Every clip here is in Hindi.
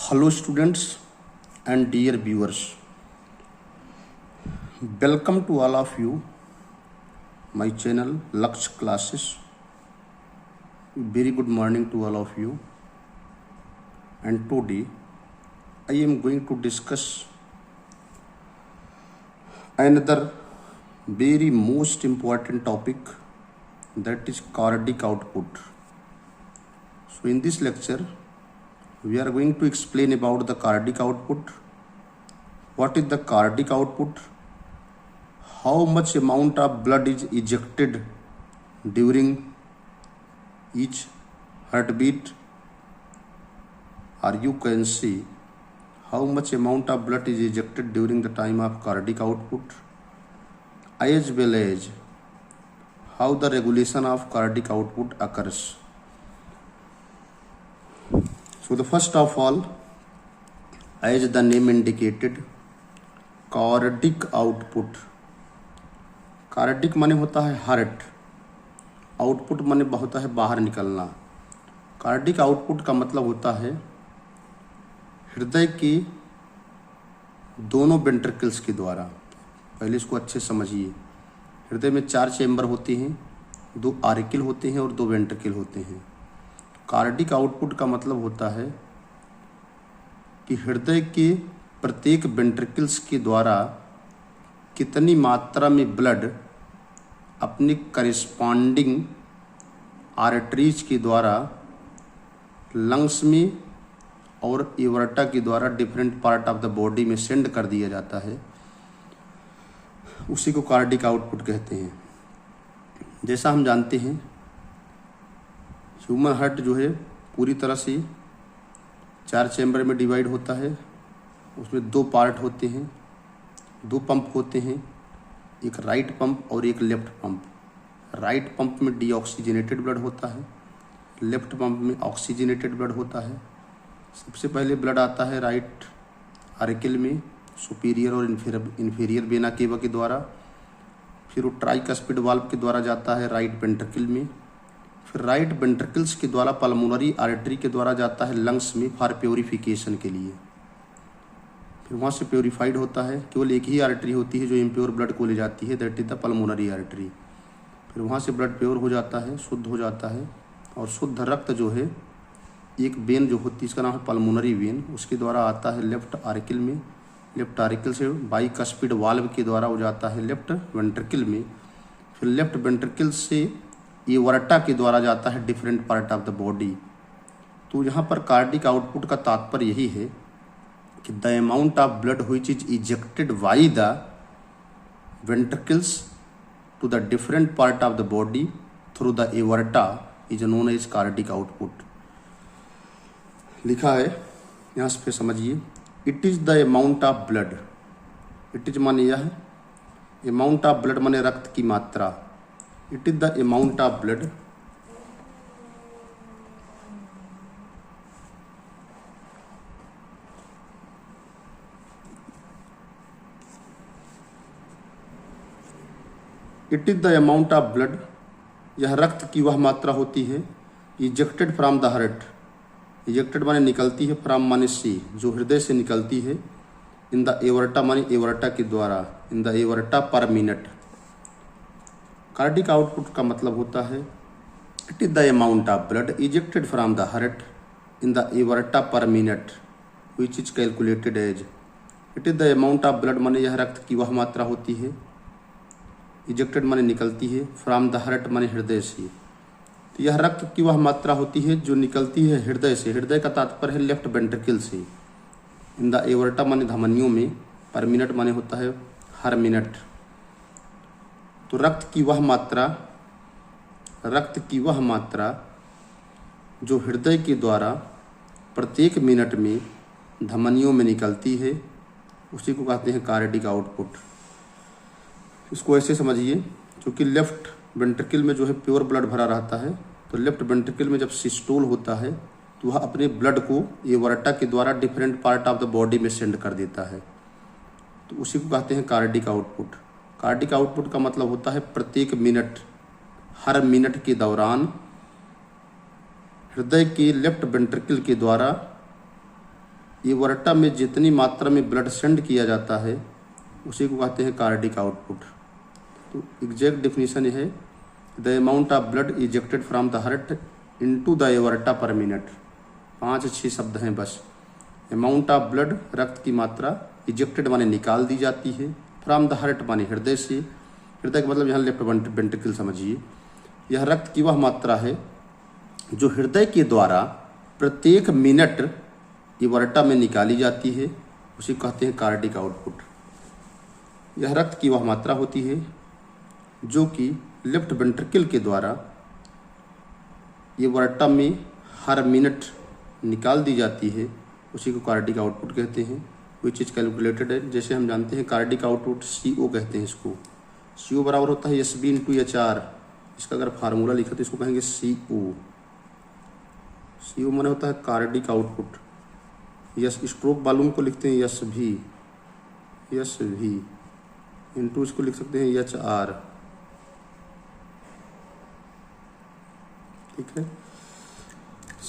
Hello students and dear viewers, welcome to all of you my channel Laksh Classes. Very good morning to all of you, and today I am going to discuss another very most important topic, that is cardiac output. So in this lecture we are going to explain about the cardiac output. What is the cardiac output? How much amount of blood is ejected during each heartbeat, or you can see how much amount of blood is ejected during the time of cardiac output, as well as how the regulation of cardiac output occurs. So the first of all, as the name indicated, cardiac output. Cardiac माने होता है हार्ट, आउटपुट माने होता है बाहर निकलना। कार्डिक आउटपुट का मतलब होता है हृदय की दोनों वेंट्रिकल्स के द्वारा। पहले इसको अच्छे समझिए। हृदय में 4 चैम्बर होते हैं, 2 आर्टिकल होते हैं और 2 वेंट्रिकल होते हैं। कार्डिक आउटपुट का मतलब होता है कि हृदय के प्रत्येक वेंट्रिकल्स के द्वारा कितनी मात्रा में ब्लड अपनी करेस्पॉन्डिंग आर्टरीज के द्वारा लंग्स में और एवर्टा के द्वारा different part of the body में सेंड कर दिया जाता है, उसी को कार्डिक आउटपुट कहते हैं। जैसा हम जानते हैं, ह्यूमन हार्ट जो है पूरी तरह से 4 चैम्बर में डिवाइड होता है। उसमें 2 पार्ट होते हैं, 2 पंप होते हैं, एक राइट पंप और एक लेफ्ट पंप। राइट पंप में डीऑक्सीजनेटेड ब्लड होता है, लेफ्ट पंप में ऑक्सीजनेटेड ब्लड होता है। सबसे पहले ब्लड आता है राइट आर्टिकल में सुपीरियर और इन्फीरियर वेना केवा के द्वारा, फिर वो ट्राइकस्पिड वाल्व के द्वारा जाता है राइट वेंट्रिकल में, फिर राइट वेंट्रिकल्स के द्वारा पल्मोनरी आर्टरी के द्वारा जाता है लंग्स में फॉर प्योरीफिकेशन के लिए। फिर वहाँ से प्योरीफाइड होता है। केवल एक ही आर्टरी होती है जो इम्प्योर ब्लड को ले जाती है, that is the pulmonary artery. फिर वहाँ से ब्लड प्योर हो जाता है, शुद्ध हो जाता है, और शुद्ध रक्त जो है एक वेन जो होती है, इसका नाम है पल्मोनरी वेन, उसके द्वारा आता है लेफ्ट आर्टिकल में। लेफ्ट आर्टिकल से बाइकस्पिड वाल्व के द्वारा हो जाता है लेफ्ट वेंट्रिकल में। फिर लेफ्ट वेंट्रिकल से एवर्टा के द्वारा जाता है different part of the body. तो यहाँ पर कार्डिक आउटपुट का तात्पर्य यही है कि the amount of blood which is ejected by the ventricles to the different part of the body through the aorta is known as cardiac output। लिखा है यहाँ से, फिर समझिए। It is the amount of blood, it is माने यह है, अमाउंट ऑफ ब्लड माने रक्त की मात्रा। It is the amount of blood it is the amount of blood, यह रक्त की वह मात्रा होती है, ejected from the heart. Ejected माने निकलती है, फ्रॉम माने से, जो हृदय से निकलती है, इन द एवर्टा माने एवर्टा के द्वारा, in the aorta per minute. Cardiac output का मतलब होता है it is the amount of blood ejected from the heart in the aorta per minute which is calculated as. It is the amount of blood माने यह रक्त की वह मात्रा होती है, इजेक्टेड माने निकलती है, फ्रॉम द हार्ट माने हृदय से। तो यह रक्त की वह मात्रा होती है जो निकलती है हृदय से। हृदय का तात्पर्य है लेफ्ट वेंट्रिकल से। इन द एवर्टा माने धमनियों में, पर मिनट माने होता है हर मिनट। तो रक्त की वह मात्रा जो हृदय के द्वारा प्रत्येक मिनट में धमनियों में निकलती है, उसी को कहते हैं कार्डिक आउटपुट। इसको ऐसे समझिए, क्योंकि लेफ्ट वेंट्रिकल में जो है प्योर ब्लड भरा रहता है, तो लेफ्ट वेंट्रिकल में जब सिस्टोल होता है तो वह अपने ब्लड को एवर्टा के द्वारा different part of the body में सेंड कर देता है, तो उसी को कहते हैं कार्डिक आउटपुट। कार्डिक आउटपुट का मतलब होता है प्रत्येक मिनट, हर मिनट के दौरान हृदय के लेफ्ट वेंट्रिकल के द्वारा एओर्टा में जितनी मात्रा में ब्लड सेंड किया जाता है उसी को कहते हैं कार्डिक आउटपुट। तो एग्जैक्ट डेफिनेशन ये है, the amount of blood ejected from the heart into the aorta per minute. 5-6 शब्द हैं बस। अमाउंट ऑफ ब्लड, रक्त की मात्रा, इजेक्टेड माने निकाल दी जाती है, फ्रॉम द हार्ट माने हृदय से, हृदय का मतलब यहाँ लेफ्ट वेंट्रिकल समझिए। यह रक्त की वह मात्रा है जो हृदय के द्वारा प्रत्येक मिनट एओर्टा में निकाली जाती है, उसे कहते हैं कार्डिक आउटपुट। यह रक्त की वह मात्रा होती है जो कि लेफ्ट वेंट्रिकल के द्वारा एओर्टा में हर मिनट निकाल दी जाती है, उसी को कार्डिक आउटपुट कहते हैं। विच इज कैलकुलेटेड है, जैसे हम जानते हैं कार्डिक आउटपुट CO कहते हैं इसको। CO बराबर होता है SB इंटू HR। इसका अगर फार्मूला लिखा तो इसको कहेंगे CO। CO माने होता है cardiac output. Yes stroke volume को लिखते हैं SV इंटू इसको लिख सकते हैं HR। ठीक है,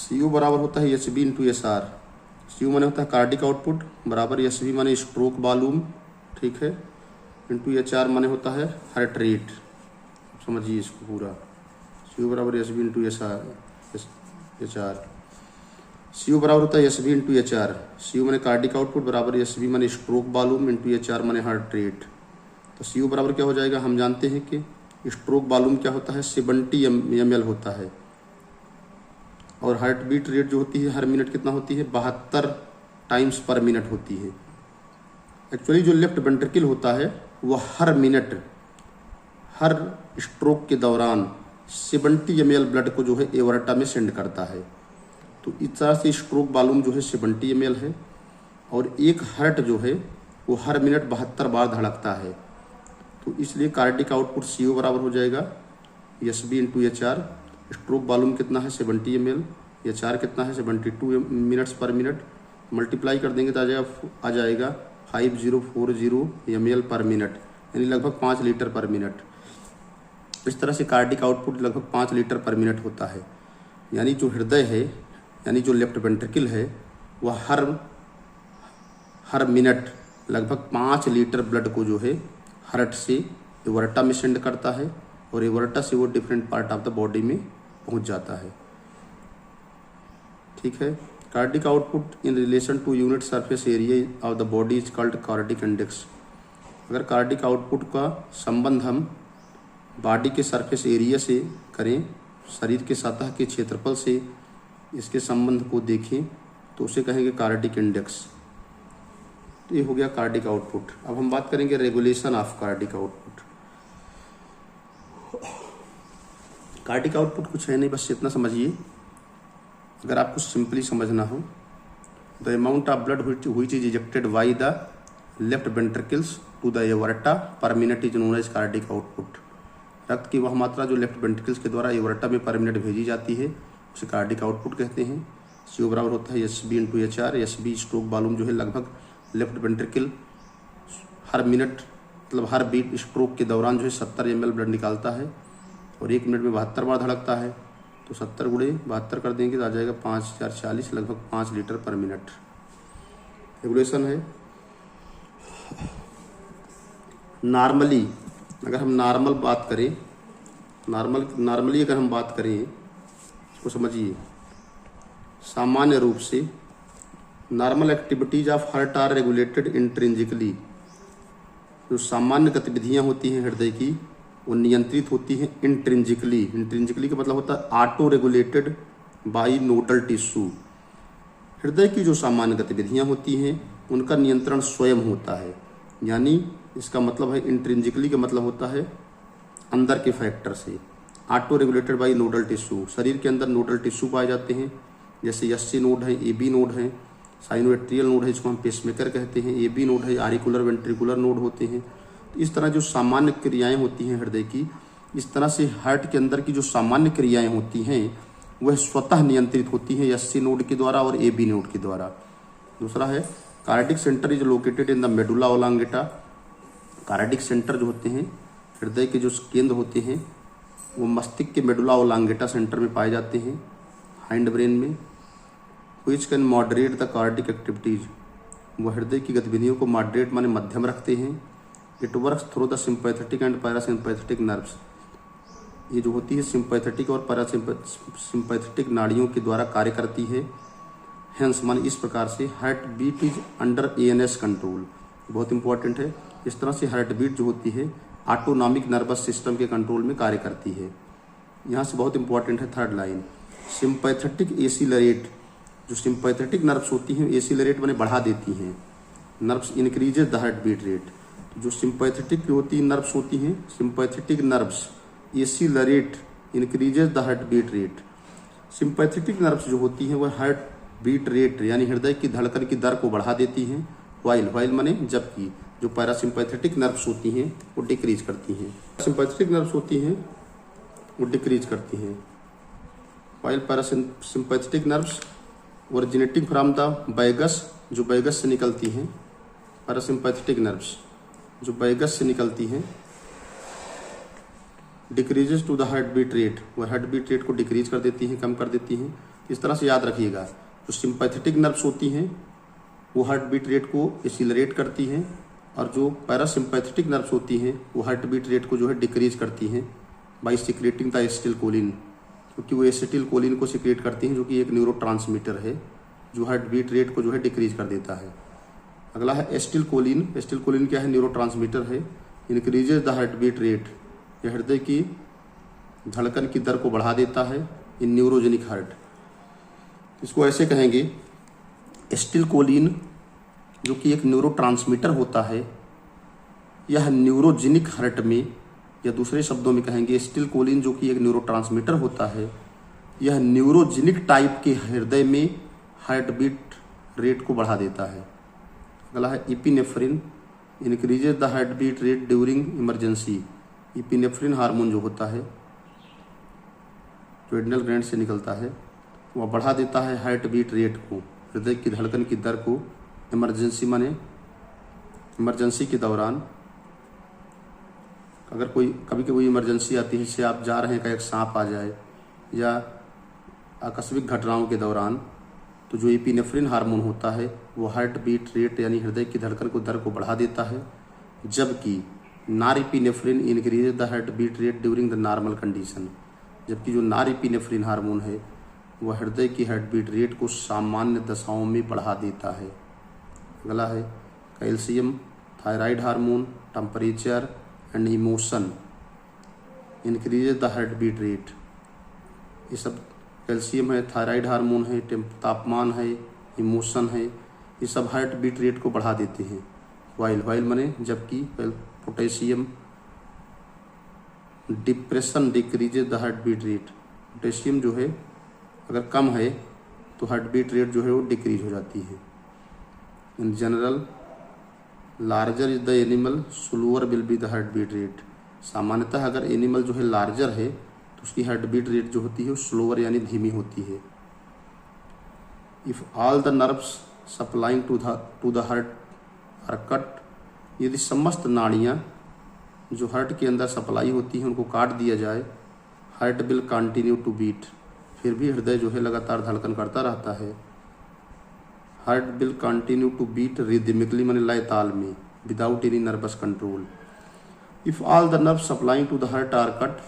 CO बराबर होता है SB इंटू SR। CO माने होता है कार्डिक आउटपुट बराबर SB माने स्ट्रोक वॉल्यूम, ठीक है, इंटू HR माने होता है हार्ट रेट। समझिए इसको पूरा, CO बराबर SB इंटू HR। CO बराबर होता है SB इंटू HR। CO माने कार्डिक आउटपुट बराबर SB माने स्ट्रोक वॉल्यूम इंटू HR माने हार्ट रेट। तो CO बराबर क्या हो जाएगा, हम जानते हैं कि स्ट्रोक वॉल्यूम क्या होता है 70 ml होता है, और हार्ट बीट रेट जो होती है हर मिनट कितना होती है 72 टाइम्स पर मिनट होती है। एक्चुअली जो लेफ्ट वेंट्रिकल होता है वह हर मिनट, हर स्ट्रोक के दौरान 70 ml ब्लड को जो है एओर्टा में सेंड करता है। तो इस तरह से स्ट्रोक वॉल्यूम जो है 70 ml है, और एक हार्ट जो है वो हर मिनट 72 बार धड़कता है। तो इसलिए कार्डिक आउटपुट CO बराबर हो जाएगा SB into HR। Stroke volume कितना है 70 ml, HR कितना है 72 मिनट्स पर मिनट, मल्टीप्लाई कर देंगे तो आ जाएगा 5040 ml पर मिनट, यानी लगभग 5 लीटर पर मिनट। इस तरह से कार्डिक आउटपुट लगभग 5 लीटर पर मिनट होता है। यानी जो हृदय है, यानी जो लेफ्ट वेंट्रिकल है, वह हर मिनट लगभग 5 लीटर ब्लड को जो है हार्ट से एओर्टा में सेंड करता है, और एओर्टा से वो different part of the body में पहुंच जाता है। ठीक है, cardiac output in relation to unit surface area of the body is called cardiac index. अगर कार्डिक आउटपुट का संबंध हम बॉडी के सरफेस एरिया से करें, शरीर के सतह के क्षेत्रफल से इसके संबंध को देखें, तो उसे कहेंगे कार्डिक इंडेक्स। तो ये हो गया कार्डिक आउटपुट। अब हम बात करेंगे regulation of cardiac output. Cardiac output कुछ है नहीं, बस इतना समझिए। अगर आपको सिंपली समझना हो, the amount of blood which is ejected by the left ventricles to the aorta per minute is known as cardiac output. रक्त की वह मात्रा जो लेफ्ट वेंट्रिकल्स के द्वारा एओर्टा में पर मिनट भेजी जाती है उसे कार्डिक आउटपुट कहते हैं। CO बराबर होता है SB into HR। SB stroke volume जो है लगभग लेफ्ट वेंट्रिकल हर मिनट, मतलब हर बीट स्ट्रोक के दौरान जो है 70 ml ब्लड निकालता है, और 1 मिनट में 72 बार धड़कता है। तो 70 गुणे 72 कर देंगे तो आ जाएगा 5×4=40, लगभग 5 लीटर पर मिनट। रेगुलेशन है। नॉर्मली अगर हम नॉर्मल बात करें, नॉर्मली अगर हम बात करें, इसको समझिए, सामान्य रूप से normal activities of heart are regulated intrinsically. जो सामान्य गतिविधियां होती हैं हृदय की, वो नियंत्रित होती हैं इंट्रिंसिकली। इंट्रिंसिकली का मतलब होता है auto regulated by nodal tissue. हृदय की जो सामान्य गतिविधियां होती हैं उनका नियंत्रण स्वयं होता है। यानी इसका मतलब है इंट्रिंसिकली का मतलब होता है अंदर के फैक्टर से। Auto regulated by nodal tissue, शरीर के अंदर नोडल टिश्यू पाए जाते हैं, जैसे SC नोड है, AB नोड है, साइनोएट्रियल नोड है, इसको हम पेसमेकर कहते हैं, AB नोड है, आरिकुलर वेंट्रिकुलर नोड होते हैं। तो इस तरह जो सामान्य क्रियाएं होती हैं हृदय की, इस तरह से हार्ट के अंदर की जो सामान्य क्रियाएं होती हैं वह स्वतः नियंत्रित होती हैं SC नोड के द्वारा और AB नोड के द्वारा। दूसरा है cardiac centre is located in the medulla oblongata. Cardiac centre जो होते हैं हृदय के जो केंद्र होते हैं वो मस्तिष्क के मेडुला ओब्लांगेटा सेंटर में पाए जाते हैं, हाइंड ब्रेन में। Which can moderate the cardiac activities, वो हृदय की गतिविधियों को मॉडरेट माने मध्यम रखते हैं। It works through the sympathetic and parasympathetic nerves, ये जो होती है सिंपैथेटिक और पैरासिम्पैथेटिक नाड़ियों के द्वारा कार्य करती है। हेंस माने इस प्रकार से heart beat is under ANS control, बहुत इंपॉर्टेंट है। इस तरह से हार्ट बीट जो होती है ऑटोनॉमिक नर्वस सिस्टम के कंट्रोल में कार्य करती है। यहाँ से बहुत इंपॉर्टेंट है थर्ड लाइन, सिंपैथेटिक एसिलरेट, जो सिंपैथेटिक नर्व्स होती हैं एसिलरेट माने बढ़ा देती हैं, nerves increases the heart beat rate. जो सिंपैथेटिक होती नर्व्स होती हैं, sympathetic nerves accelerate increases the heart beat rate. Sympathetic nerves जो होती हैं वह हार्ट बीट रेट यानी हृदय की धड़कन की दर को बढ़ा देती हैं। वाइल माने जबकि जो पैरासिम्पैथेटिक नर्व्स होती हैं वो डिक्रीज करती हैं। सिंपैथेटिक नर्व्स होती हैं वो डिक्रीज करती हैं, while parasympathetic nerves originating from the vagus, जो वैगस से निकलती हैं। पैरासिम्पैथेटिक नर्व्स जो वैगस से निकलती हैं decreases to the heart beat rate, वह हार्ट बीट रेट को डिक्रीज कर देती हैं, कम कर देती हैं। इस तरह से याद रखिएगा, जो सिंपैथेटिक नर्व्स होती हैं वो हार्ट बीट रेट को एसिलरेट करती हैं और जो पैरासिम्पैथेटिक नर्व्स होती हैं वो हार्ट बीट रेट को जो है डिक्रीज करती हैं बाई सिक्रेटिंग द एसिटिलकोलिन, क्योंकि वो एसिटिलकोलिन को सिक्रेट करती हैं जो कि एक न्यूरोट्रांसमीटर है जो हार्ट बीट रेट को जो है डिक्रीज कर देता है। अगला है एसिटिलकोलिन। एसिटिलकोलिन क्या है? न्यूरोट्रांसमीटर है। Increases the heart beat rate, यह हृदय की धड़कन की दर को बढ़ा देता है इन न्यूरोजेनिक हार्ट। इसको ऐसे कहेंगे, एसिटिलकोलिन जो कि एक न्यूरोट्रांसमीटर होता है, यह न्यूरोजेनिक हार्ट में, या दूसरे शब्दों में कहेंगे एसिटिलकोलिन जो कि एक न्यूरोट्रांसमीटर होता है, यह न्यूरोजेनिक टाइप के हृदय में हार्ट बीट रेट को बढ़ा देता है। अगला है epinephrine, increases the heart beat rate during emergency. Epinephrine hormone जो होता है जो एड्रिनल ग्लैंड से निकलता है वह बढ़ा देता है हार्ट बीट रेट को, हृदय की धड़कन की दर को इमरजेंसी माने इमरजेंसी के दौरान। अगर कभी कोई इमरजेंसी आती है, जैसे आप जा रहे हैं, का एक सांप आ जाए या आकस्मिक घटनाओं के दौरान, तो जो एपिनेफ्रिन हार्मोन होता है वो हार्ट बीट रेट यानी हृदय की धड़कन को दर को बढ़ा देता है, जबकि norepinephrine increases the heart beat rate during the normal condition, जबकि जो नॉरएपिनेफ्रिन हार्मोन है वह हृदय की हार्ट बीट रेट को सामान्य दशाओं में बढ़ा देता है। अगला है calcium, thyroid hormone, temperature and emotion increases the heart beat rate. ये सब कैल्शियम है, थायराइड हार्मोन है, तापमान है, इमोशन है, ये सब हार्ट बीट रेट को बढ़ा देते हैं। वाइल माने जबकि potassium, depression decreases the heart beat rate. Potassium जो है अगर कम है तो हार्ट बीट रेट जो है वो डिक्रीज हो जाती है। In general larger is the animal slower will be the heart beat rate. सामान्यतः अगर एनिमल जो है लार्जर है तो उसकी हार्ट बीट रेट जो होती है वो स्लोअर यानी धीमी होती है। If all the nerves supplying to the heart are cut, यदि समस्त नाड़ियाँ जो हार्ट के अंदर सप्लाई होती हैं उनको काट दिया जाए, heart will continue to beat, फिर भी हृदय जो है लगातार धड़कन करता रहता है। Heart will continue to beat rhythmically माने लय ताल में, without any nervous control. If all the nerve supplying to the heart are cut,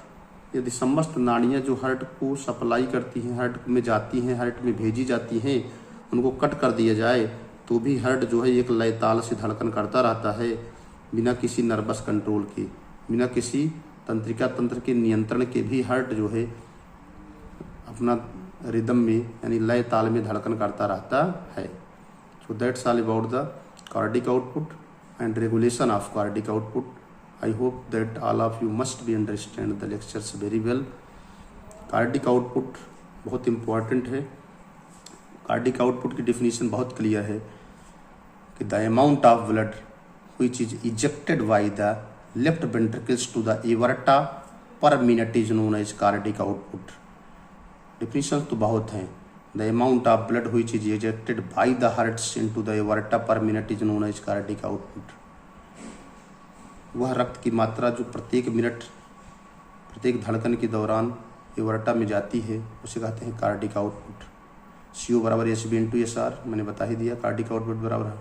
यदि समस्त नाड़ियाँ जो हार्ट को सप्लाई करती हैं, हार्ट में जाती हैं, हार्ट में भेजी जाती हैं, उनको कट कर दिया जाए तो भी हार्ट जो है एक लय ताल से धड़कन करता रहता है, बिना किसी नर्वस कंट्रोल के, बिना किसी तंत्रिका तंत्र के नियंत्रण के भी हार्ट जो है अपना रिदम में यानी लय ताल में धड़कन करता रहता है। So that's all about the cardiac output and regulation of cardiac output. I hope that all of you must be understand the lectures very well. Cardiac output बहुत इम्पॉर्टेंट है। कार्डिक आउटपुट की डिफिनीशन बहुत क्लियर है कि the amount of blood which is ejected by the left ventricles to the aorta per minute is known as cardiac output. Definition तो बहुत हैं। The amount of blood which is ejected by the heart into the aorta per minute is known as cardiac output. वह रक्त की मात्रा जो प्रत्येक मिनट प्रत्येक धड़कन के दौरान एवर्टा में जाती है उसे कहते हैं कार्डिक आउटपुट। CO बराबर HB इंटू SR, मैंने बता ही दिया। कार्डिक आउटपुट बराबर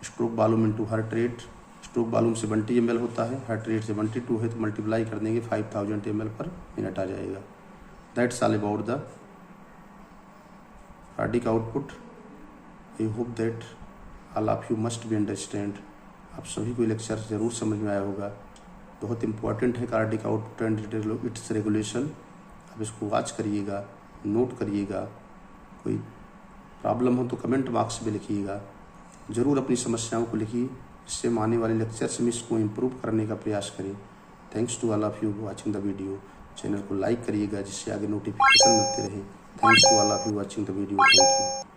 stroke volume into heart rate. Stroke volume 70 ml होता है, हार्ट रेट 72 है, तो मल्टीप्लाई कर देंगे 5000 ml पर मिनट आ जाएगा। That's all about the cardiac output. I hope that all of you must be understand. आप सभी को लेक्चर जरूर समझ में आया होगा। बहुत इंपॉर्टेंट है cardiac output and it's regulation. आप इसको वॉच करिएगा, नोट करिएगा। कोई प्रॉब्लम हो तो कमेंट बॉक्स में लिखिएगा। ज़रूर अपनी समस्याओं को लिखिए, इससे हम आने वाले लेक्चर्स में इसको इम्प्रूव करने का प्रयास करें। Thanks to all of you watching the video. Channel को लाइक करिएगा जिससे आगे नोटिफिकेशन मिलते रहे। Thanks to all of you watching the video. Thank you.